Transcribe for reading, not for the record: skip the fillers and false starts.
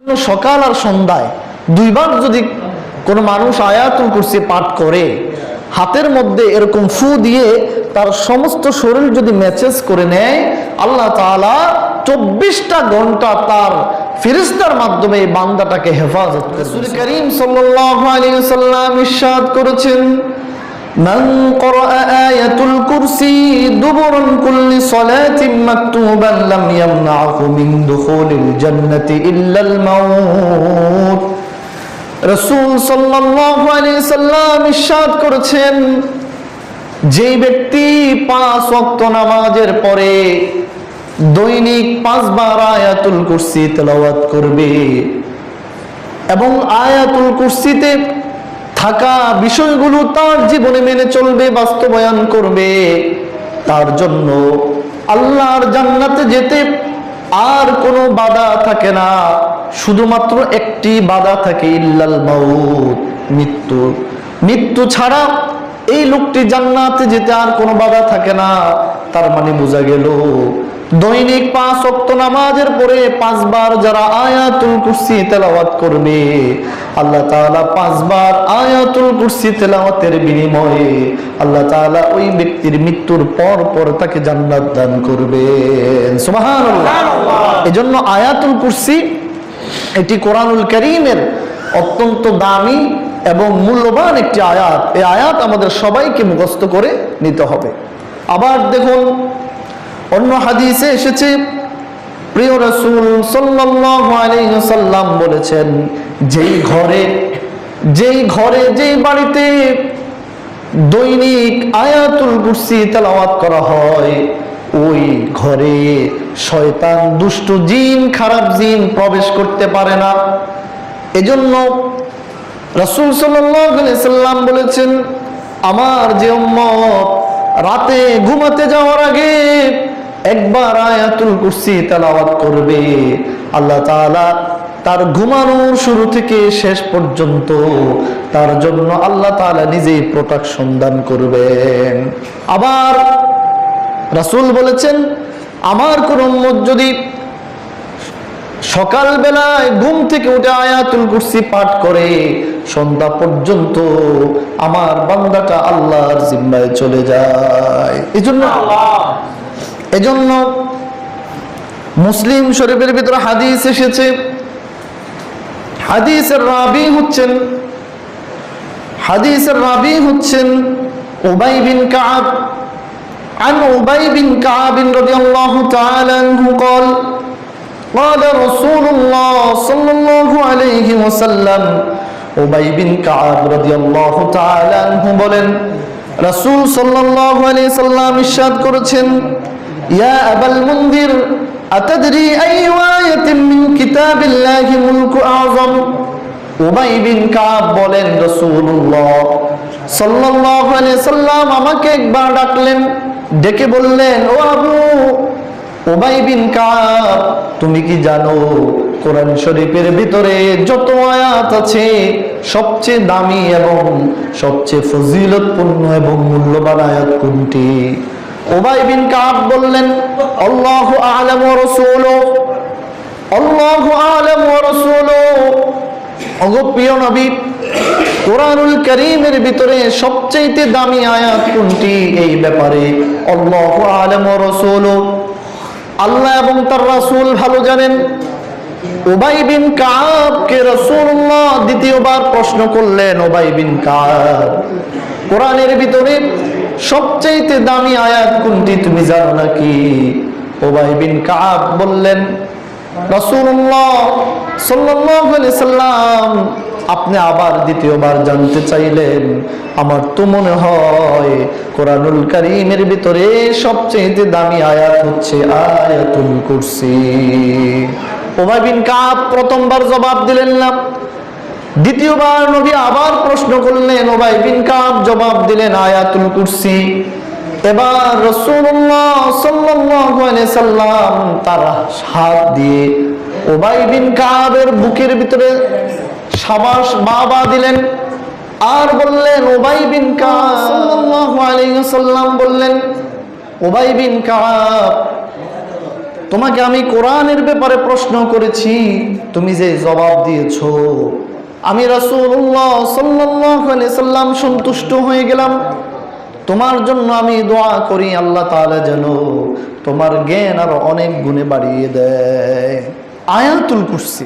সকাল আর সন্ধ্যায় দুইবার যদি কোনো মানুষ আয়াতুল কুরসি পাঠ করে, হাতের মধ্যে এরকম ফু দিয়ে তার সমস্ত শরীর যদি মেসেজ করে নেয়, আল্লাহ তাআলা 24টা ঘন্টা তার ফেরেশতার মাধ্যমে এই বান্দাটাকে হেফাজত করে। রাসূল করিম সাল্লাল্লাহু আলাইহি ওয়াসাল্লাম ইরশাদ করেছেন, মান ক্বরাআ আয়াতুল কুরসি দুবুরান কুল্লি সালাতিন মাকতুবান লাম ইয়ামনাহু মিন দুখুলিল জান্নাতি ইল্লাল মাউত। রাসূল সাল্লাল্লাহু আলাইহি সাল্লাম ইরশাদ করেছেন, যে ব্যক্তি 5 ওয়াক্ত নামাজের পরে দৈনিক 5 বার আয়াতুল কুরসি তেলাওয়াত করবে এবং আয়াতুল কুরসিতে থাকা বিষয়গুলো তার জীবনে মেনে চলবে, বাস্তবায়ন করবে, তার জন্য আল্লাহর জান্নাতে যেতে আর কোনো বাধা থাকে না। শুধুমাত্র একটি বাধা থাকে, ইল্লাল মাউত, মৃত্যু। মৃত্যু ছাড়া এই লোকটি জান্নাতে যেতে আর কোনো বাধা থাকে না। তার মানে বোঝা গেল, দৈনিক 5 ওয়াক্ত নামাজের পরে 5 বার যারা আয়াতুল কুরসি তেলাওয়াত করবে, আল্লাহ তাআলা 5 বার আয়াতুল কুরসি তেলাওয়াতের বিনিময়ে আল্লাহ তাআলা ওই ব্যক্তির মৃত্যুর পর পর তাকে জান্নাত দান করবেন। সুবহানাল্লাহ। এজন্য আয়াতুল কুরসি এটি কোরআনুল কারীমের অত্যন্ত দামি এবং মূল্যবান একটি আয়াত। এই আয়াত আমাদের সবাইকে মুখস্থ করে নিতে হবে। আবার দেখুন, অন্য হাদিসে এসেছে, প্রিয় রাসূল সাল্লাল্লাহু আলাইহি ওয়াসাল্লাম বলেছেন, যেই বাড়িতে দৈনিক আয়াতুল কুরসি তেলাওয়াত করা হয়, ওই ঘরে শয়তান, দুষ্ট জিন, খারাপ জিন প্রবেশ করতে পারে না। এজন্য রাসূল সাল্লাল্লাহু আলাইহি ওয়াসাল্লাম বলেছেন, আমার যে উম্মত রাতে ঘুমাতে যাওয়ার আগে একবার আয়াতুল কুরসি তেলাওয়াত করবে, আল্লাহ তাআলা তার ঘুমানোর শুরু থেকে শেষ পর্যন্ত তার জন্য আল্লাহ তাআলা নিজেই প্রোটেকশন দান করবেন। আবার রাসূল বলেছেন, আমার কোন উম্মত যদি সকাল বেলায় ঘুম থেকে উঠে আয়াতুল কুরসি পাঠ করে সন্ধ্যা পর্যন্ত, আমার বান্দাটা আল্লাহর জিম্মায় চলে যায়। এজন্য মুসলিম শরীফের ভিতরে হাদিস এসেছে, হাদিসের রাবি হচ্ছেন উবাই বিন কাব। عن أبي بن كعب رضي الله تعالى عنه قال قال رسول الله صلى الله عليه وسلم উবাই বিন কাব রাদিয়াল্লাহু তাআলা আনহু বলেন, রাসূল সাল্লাল্লাহু আলাইহি সাল্লাম ইরশাদ করেছেন, ইয়া আবাল মুনদির আতাদরি আইয়ু আয়াতিন মিন কিতাবিল্লাহি মুলকু আযম। উবাই বিন কাব বলেন, রাসূলুল্লাহ সাল্লাল্লাহু আলাইহি সাল্লাম আমাকে একবার ডাকলেন, ডেকে বললেন, ও আবু উবাই বিন কাব, তুমি কি জানো কোরআন শরীফের ভিতরে যত আয়াত আছে সবচেয়ে দামি এবং সবচেয়ে ফজিলতপূর্ণ এবং মূল্যবান আয়াত কোনটি? উবাই বিন কাব বললেন, আল্লাহু আ'লাম ওয়া রাসূলুহু, আল্লাহু আ'লাম ওয়া রাসূলুহু। ওগো প্রিয় নবী, কোরআনুল কারীমের ভিতরে সবচেয়ে দামি আয়াত কোনটি? এই ব্যাপারে আল্লাহু আ'লাম ওয়া রাসূলুহু, আল্লাহ এবং তার রাসূল ভালো জানেন। উবাই বিন কাবকে রাসূলুল্লাহ দ্বিতীয়বার প্রশ্ন করলেন, উবাই বিন কাব, কোরআনের ভিতরে সবচেয়ে দামি আয়াত কোনটি তুমি জানো নাকি? উবাই বিন কাব বললেন, রাসূলুল্লাহ সাল্লাল্লাহু আলাইহি সাল্লাম আপনি আবার দ্বিতীয়বার জানতে চাইলেন, আমার তো মনে হয় কোরআনুল কারীমের ভিতরে সবচেয়ে দামি আয়াত হচ্ছে আয়াতুল কুরসি। উবাই বিন কাব প্রথমবার জবাব দিলেন না, দ্বিতীয়বার নবী আবার প্রশ্ন করলেন, উবাই বিন কাব জবাব দিলেন আয়াতুল কুরসি। এবার রাসূলুল্লাহ সাল্লাল্লাহু আলাইহি সাল্লাম তার হাত দিয়ে উবাই বিন কাবের বুকের ভিতরে শাবাশ বাবা দিলেন আর বললেন, উবাই বিন কাব সাল্লাল্লাহু আলাইহি ওয়াসাল্লাম বললেন, উবাই বিন কাব তোমাকে আমি কোরআনের ব্যাপারে প্রশ্ন করেছি, তুমি যে জবাব দিয়েছো, আমি রাসূলুল্লাহ সাল্লাল্লাহু আলাইহি সাল্লাম সন্তুষ্ট হয়ে গেলাম। তোমার জন্য আমি দোয়া করি আল্লাহ তাআলা যেন তোমার জ্ঞান আরো অনেক গুণে বাড়িয়ে দেয়। আয়াতুল কুরসি।